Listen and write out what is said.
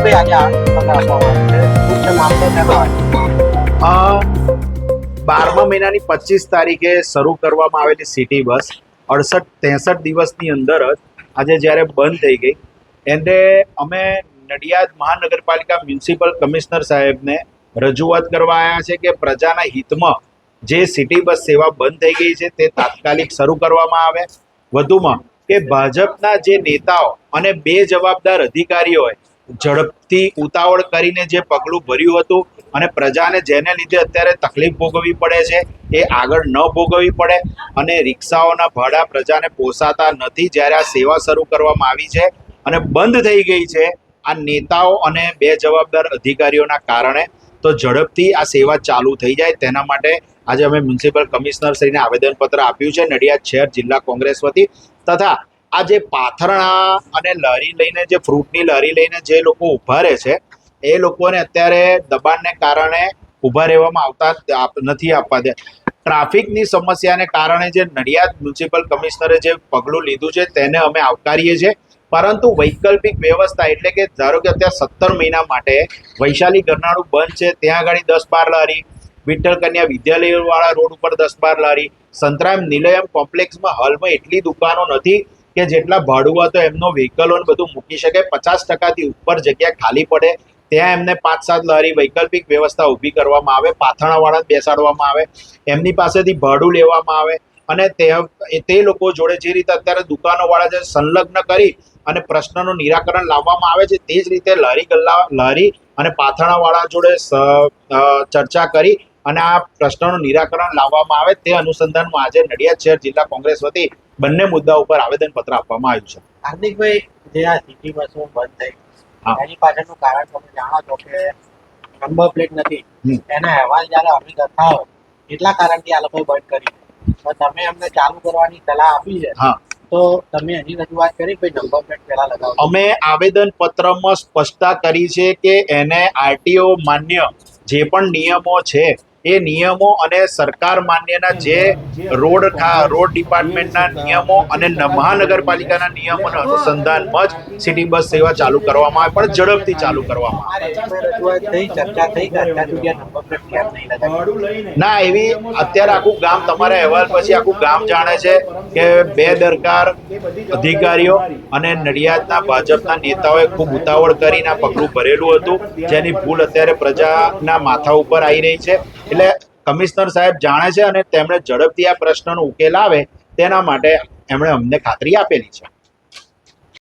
હાર્દિકભાઈ આજે આવેદનપત્ર આપવામાં આવ્યું છે. શું છે મામલો તેનો? 12મા મહિનાની 25 તારીખે શરૂ કરવામાં આવેલી સિટી બસ 68-63 દિવસની અંદર જ આજે જ્યારે બંધ થઈ ગઈ એને અમે નડિયાદ મહાનગરપાલિકા મ્યુનિસિપલ કમિશનર સાહેબને રજૂઆત કરવા આવ્યા છે કે પ્રજાના હિતમાં જે સિટી બસ સેવા બંધ થઈ ગઈ છે તે તાત્કાલિક શરૂ કરવામાં આવે. વધુમાં કે ભાજપના જે નેતાઓ અને બે જવાબદાર અધિકારીઓએ ઝડપથી ઉતાવળ કરીને જે પગલું ભર્યું હતું અને પ્રજાને જેને લીધે અત્યારે તકલીફ ભોગવવી પડે છે એ આગળ ન ભોગવવી પડે અને રિક્ષાઓના ભાડા પ્રજાને પોસાતા નથી. જ્યારે આ સેવા શરૂ કરવામાં આવી છે અને બંધ થઈ ગઈ છે આ નેતાઓ અને બે જવાબદાર અધિકારીઓના કારણે, તો ઝડપથી આ સેવા ચાલુ થઈ જાય તેના માટે આજે અમે મ્યુનિસિપલ કમિશનર શ્રીને આવેદનપત્ર આપ્યું છે નડિયાદ શહેર જિલ્લા કોંગ્રેસ વતી. તથા આ જે પાથરણા અને લારી લઈને જે ફ્રૂટની લારી લઈને જે લોકો ઊભા રહે છે એ લોકોને અત્યારે દબાણને કારણે ઊભા રહેવામાં નથી આપવા દે. ટ્રાફિકની સમસ્યાને કારણે જે નડિયાદ મ્યુનિસિપલ કમિશનરે જે પગલું લીધું છે તેને અમે આવકારીએ છીએ, પરંતુ વૈકલ્પિક વ્યવસ્થા એટલે કે ધારો કે અત્યારે 17 મહિના માટે વૈશાલી ગરનાળું બંધ છે, ત્યાં આગળ 10-12 લારી, વિઠ્ઠલ કન્યા વિદ્યાલયવાળા રોડ ઉપર 10-12 લારી, સંતરામ નિલયમ કોમ્પ્લેક્સમાં હાલમાં એટલી દુકાનો નથી કે જેટલા ભાડુઆ તો એમનો વ્હીકલો બધું મૂકી શકે. 50%થી ઉપર જગ્યા ખાલી પડે ત્યાં એમને 5-7 લારી વૈકલ્પિક વ્યવસ્થા ઊભી કરવામાં આવે, પાથરણાવાળા બેસાડવામાં આવે, એમની પાસેથી ભાડું લેવામાં આવે અને તે લોકો જોડે જે રીતે અત્યારે દુકાનોવાળા જે સંલગ્ન કરી અને પ્રશ્નનું નિરાકરણ લાવવામાં આવે છે તે જ રીતે લારી અને પાથરણાવાળા જોડે ચર્ચા કરી અને આ પ્રશ્નનું નિરાકરણ લાવવામાં આવે તે અનુસંધાનમાં આજે નડિયાદ શહેર જિલ્લા કોંગ્રેસ વતી બંને મુદ્દા ઉપર આવેદનપત્ર આપવામાં આવ્યું છે. હાર્દિકભાઈ, જે આ સિટી બસો બંધ થઈ એની પાછળનું કારણ તમે જાણો છો કે નંબર પ્લેટ નથી. એના અહેવાલ જયારે અમે કરતા હોય એટલા કારણથી આ લોકોએ બંધ કરી. તો તમે અમને ચાલુ કરવાની સલાહ આપી છે, તો તમે એની રજૂઆત કરી ભાઈ નંબર પ્લેટ પહેલા લગાવો. અમે આવેદનપત્રમાં સ્પષ્ટતા કરી છે કે એને આરટીઓ માન્ય જે પણ નિયમો છે એ નિયમો અને સરકાર માન્યના જે રોડ ડિપાર્ટમેન્ટના નિયમો અને મહાનગરપાલિકાના નિયમોના અનુસંધાનમાં જ સિટી બસ સેવા ચાલુ કરવામાં આવે, પણ ઝડપથી ચાલુ કરવામાં આવે. રજૂઆત થઈ, ચર્ચા થઈ કે અત્યાર સુધી નંબર પ્લેટ કેમ નહીં લગાવી? ના, એવી અત્યારે આખું ગામ તમારા અહેવાલ પછી આખું ગામ જાણે છે કે બેદરકાર અધિકારીઓ અને નડિયાદના ભાજપના નેતાઓએ ખૂબ ઉતાવળ કરીને આ પગલું ભરેલું હતું, જેની ભૂલ અત્યારે પ્રજાના માથા ઉપર આવી રહી છે. એટલે કમિશનર સાહેબ જાણે છે અને તેમણે ઝડપથી આ પ્રશ્નનો ઉકેલ આવે તેના માટે એમણે અમને ખાતરી આપેલી છે.